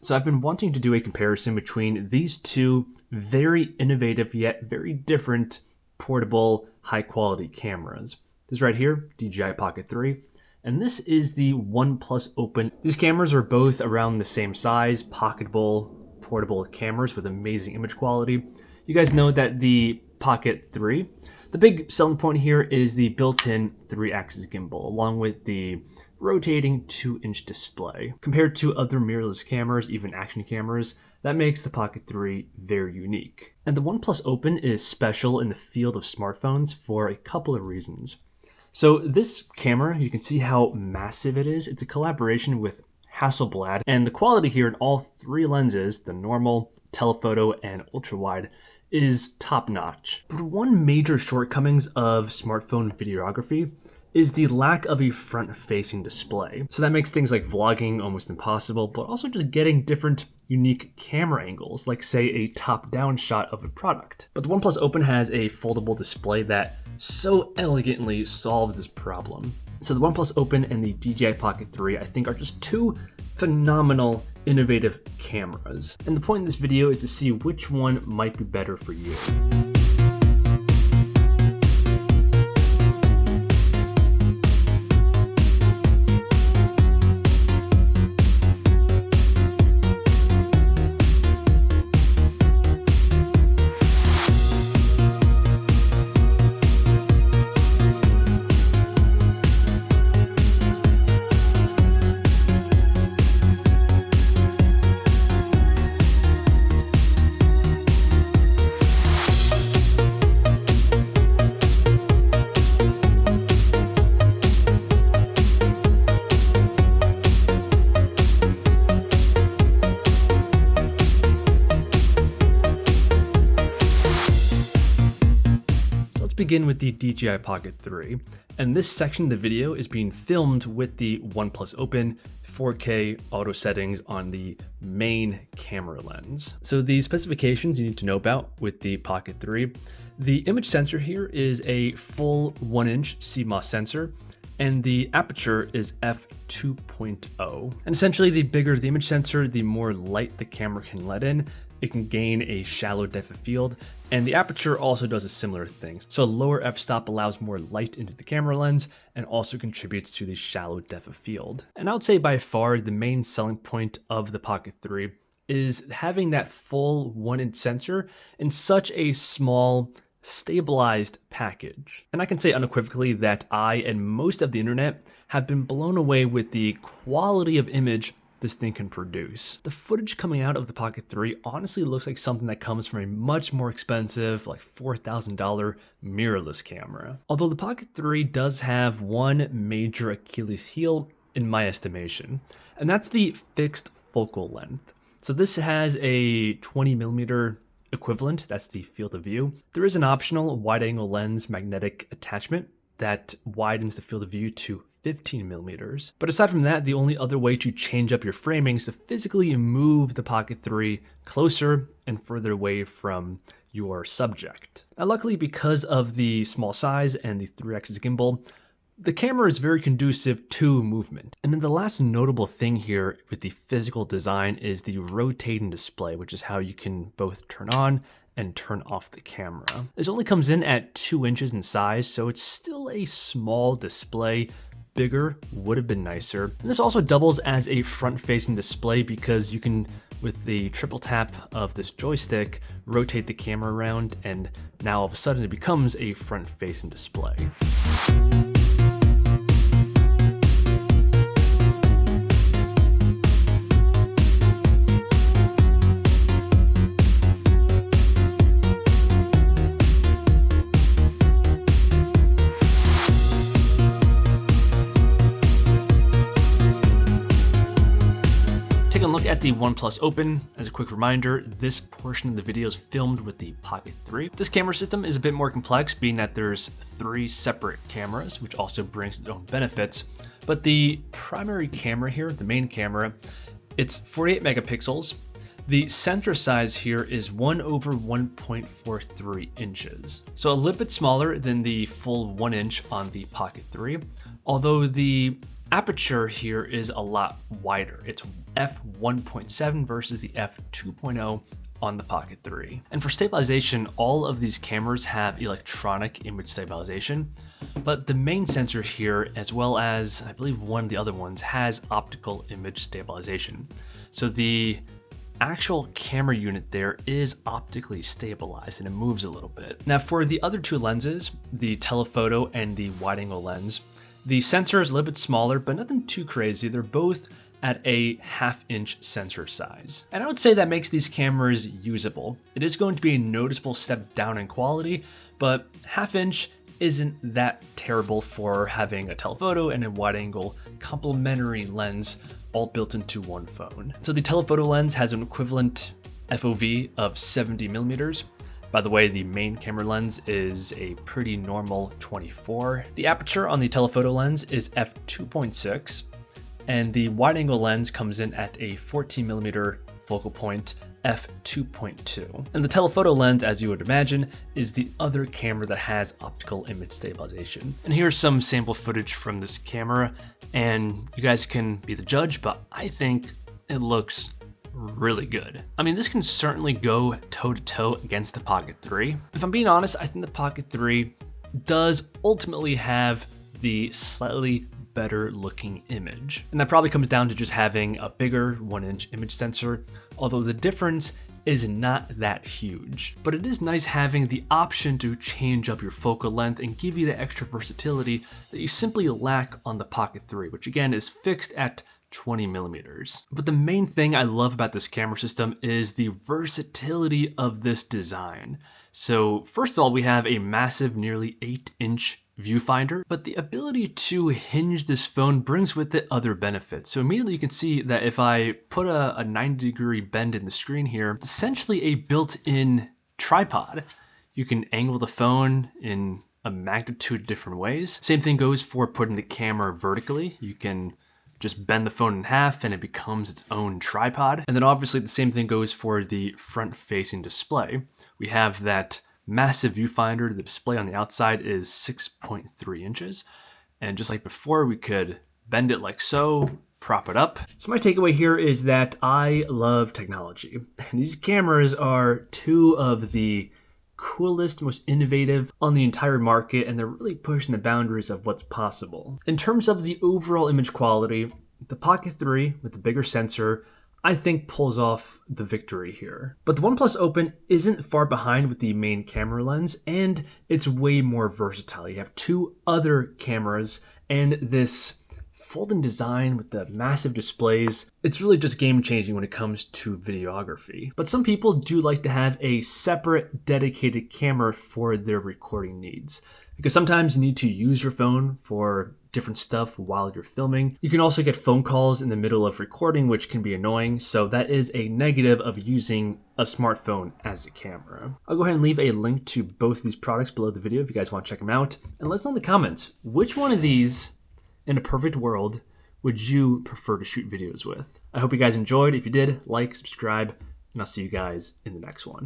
So I've been wanting to do a comparison between these two very innovative yet very different portable high quality cameras. This right here, DJI Pocket 3, and this is the OnePlus Open. These cameras are both around the same size, pocketable, portable cameras with amazing image quality. You guys know that the Pocket 3, the big selling point here is the built-in 3-axis gimbal, along with the rotating 2-inch display. Compared to other mirrorless cameras, even action cameras, that makes the Pocket 3 very unique. And the OnePlus Open is special in the field of smartphones for a couple of reasons. So this camera, you can see how massive it is. It's a collaboration with Hasselblad, and the quality here in all three lenses, the normal, telephoto, and ultra-wide, is top-notch. But one major shortcomings of smartphone videography is the lack of a front-facing display. So that makes things like vlogging almost impossible, but also just getting different unique camera angles, like say a top-down shot of a product. But the OnePlus Open has a foldable display that so elegantly solves this problem. So the OnePlus Open and the DJI Pocket 3, I think, are just two phenomenal, innovative cameras. And the point of this video is to see which one might be better for you. Begin with the DJI Pocket 3, and this section of the video is being filmed with the OnePlus Open 4K auto settings on the main camera lens. So the specifications you need to know about with the Pocket 3, the image sensor here is a full 1-inch CMOS sensor, and the aperture is f2.0. And essentially, the bigger the image sensor, the more light the camera can let in. It can gain a shallow depth of field, and the aperture also does a similar thing. So a lower f-stop allows more light into the camera lens and also contributes to the shallow depth of field. And I would say by far the main selling point of the Pocket 3 is having that full 1-inch sensor in such a small, stabilized package. And I can say unequivocally that I and most of the internet have been blown away with the quality of image this thing can produce. The footage coming out of the Pocket 3 honestly looks like something that comes from a much more expensive, like $4,000 mirrorless camera. Although the Pocket 3 does have one major Achilles heel in my estimation, and that's the fixed focal length. So this has a 20mm equivalent, that's the field of view. There is an optional wide-angle lens magnetic attachment that widens the field of view to 15mm. But aside from that, the only other way to change up your framing is to physically move the Pocket 3 closer and further away from your subject. Now, luckily, because of the small size and the 3-axis gimbal, the camera is very conducive to movement. And then the last notable thing here with the physical design is the rotating display, which is how you can both turn on and turn off the camera. This only comes in at 2 inches in size, so it's still a small display. Bigger would have been nicer. And this also doubles as a front-facing display because you can, with the triple tap of this joystick, rotate the camera around, and now all of a sudden it becomes a front-facing display. Taking a look at the OnePlus Open, as a quick reminder, this portion of the video is filmed with the Pocket 3. This camera system is a bit more complex, being that there's 3 separate cameras, which also brings its own benefits. But the primary camera here, the main camera, it's 48 megapixels. The sensor size here is 1/1.43 inches. So a little bit smaller than the full 1 inch on the Pocket 3, although the aperture here is a lot wider. It's f1.7 versus the f2.0 on the Pocket 3. And for stabilization, all of these cameras have electronic image stabilization, but the main sensor here, as well as I believe one of the other ones, has optical image stabilization. So the actual camera unit there is optically stabilized and it moves a little bit. Now for the other two lenses, the telephoto and the wide angle lens, the sensor is a little bit smaller, but nothing too crazy. They're both at a 1/2 inch sensor size. And I would say that makes these cameras usable. It is going to be a noticeable step down in quality, but 1/2 inch isn't that terrible for having a telephoto and a wide angle complementary lens all built into one phone. So the telephoto lens has an equivalent FOV of 70 millimeters. By the way, the main camera lens is a pretty normal 24. The aperture on the telephoto lens is f2.6, and the wide angle lens comes in at a 14 millimeter focal point, f2.2. And the telephoto lens, as you would imagine, is the other camera that has optical image stabilization. And here's some sample footage from this camera, and you guys can be the judge, but I think it looks really good. I mean, this can certainly go toe-to-toe against the Pocket 3. If I'm being honest, I think the Pocket 3 does ultimately have the slightly better looking image. And that probably comes down to just having a bigger 1-inch image sensor, although the difference is not that huge. But it is nice having the option to change up your focal length and give you the extra versatility that you simply lack on the Pocket 3, which again is fixed at 20 millimeters. But the main thing I love about this camera system is the versatility of this design. So first of all, we have a massive, nearly 8-inch viewfinder, but the ability to hinge this phone brings with it other benefits. So immediately you can see that if I put a 90-degree bend in the screen here, it's essentially a built-in tripod. You can angle the phone in a magnitude of different ways. Same thing goes for putting the camera vertically. You can just bend the phone in half and it becomes its own tripod. And then obviously the same thing goes for the front-facing display. We have that massive viewfinder. The display on the outside is 6.3 inches. And just like before, we could bend it like so, prop it up. So my takeaway here is that I love technology. And these cameras are two of the coolest, most innovative on the entire market, and they're really pushing the boundaries of what's possible. In terms of the overall image quality, the Pocket 3 with the bigger sensor, I think pulls off the victory here. But the OnePlus Open isn't far behind with the main camera lens, and it's way more versatile. You have two other cameras and this folding design with the massive displays. It's really just game changing when it comes to videography. But some people do like to have a separate dedicated camera for their recording needs, because sometimes you need to use your phone for different stuff while you're filming. You can also get phone calls in the middle of recording, which can be annoying. So that is a negative of using a smartphone as a camera. I'll go ahead and leave a link to both of these products below the video if you guys want to check them out. And let us know in the comments, which one of these in a perfect world would you prefer to shoot videos with? I hope you guys enjoyed. If you did, like, subscribe, and I'll see you guys in the next one.